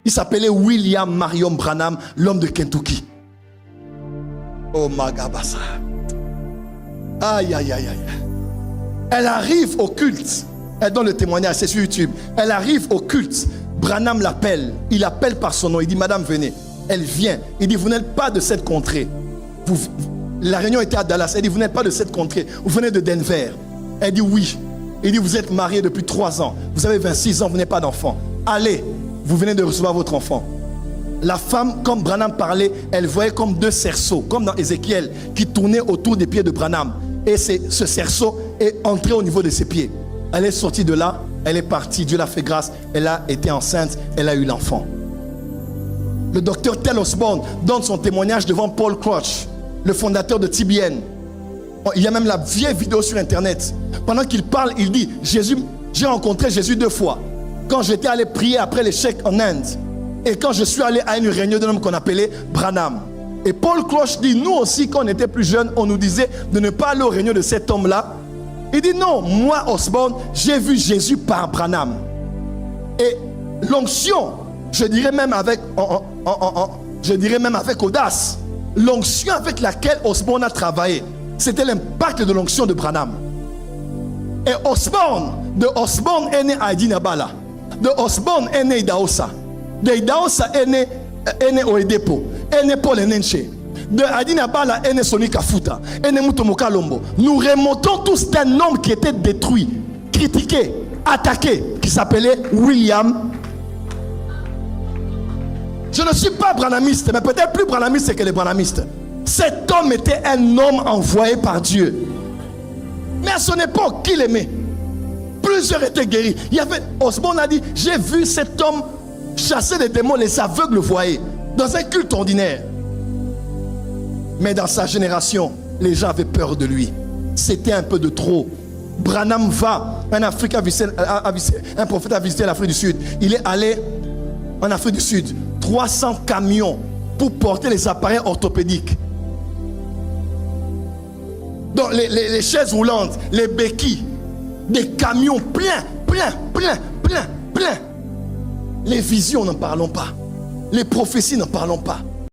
Il s'appelait William Marion Branham, l'homme de Kentucky. Oh Magabasa. Aïe, aïe, aïe, aïe. Elle arrive au culte. Elle donne le témoignage, c'est sur YouTube. Elle arrive au culte. Branham l'appelle. Il appelle par son nom. Il dit, madame, venez. Elle vient. Il dit, vous n'êtes pas de cette contrée. La réunion était à Dallas. Elle dit, vous n'êtes pas de cette contrée. Vous venez de Denver. Elle dit, oui. Il dit, vous êtes mariée depuis 3 ans. Vous avez 26 ans, vous n'avez pas d'enfant. Allez, vous venez de recevoir votre enfant. La femme, comme Branham parlait, elle voyait comme 2 cerceaux, comme dans Ézéchiel, qui tournaient autour des pieds de Branham. Et ce cerceau est entré au niveau de ses pieds. Elle est sortie de là, elle est partie, Dieu l'a fait grâce, elle a été enceinte, elle a eu l'enfant. Le docteur Tel Osborne donne son témoignage devant Paul Crouch, le fondateur de TBN. Il y a même la vieille vidéo sur internet. Pendant qu'il parle, il dit, j'ai rencontré Jésus 2 fois. Quand j'étais allé prier après l'échec en Inde, et quand je suis allé à une réunion d'un homme qu'on appelait Branham. Et Paul Crouch dit, nous aussi quand on était plus jeunes, on nous disait de ne pas aller aux réunions de cet homme-là. Il dit non, moi Osborne, j'ai vu Jésus par Branham. Et l'onction, je dirais même avec audace, l'onction avec laquelle Osborne a travaillé, c'était l'impact de l'onction de Branham. Et de Osborne est né Aïdi Nabala. De Osborne est né Idaosa. De Idaosa est né Oedepo. Est né Paul Enenche. De Aïdi Nabala est né Soni Kafuta. Est né Mutomo Kalombo. Nous remontons tous d'un homme qui était détruit, critiqué, attaqué, qui s'appelait William. Je ne suis pas branhamiste, mais peut-être plus branhamiste que les branhamistes. Cet homme était un homme envoyé par Dieu. Mais à son époque, qui l'aimait? Plusieurs étaient guéris. Osborne a dit, j'ai vu cet homme chasser les démons, les aveugles le voyaient, dans un culte ordinaire. Mais dans sa génération, les gens avaient peur de lui. C'était un peu de trop. Branham va, un prophète a visité l'Afrique du Sud. Il est allé en Afrique du Sud, 300 camions pour porter les appareils orthopédiques. Donc les chaises roulantes, les béquilles, des camions pleins. Les visions, n'en parlons pas. Les prophéties, n'en parlons pas.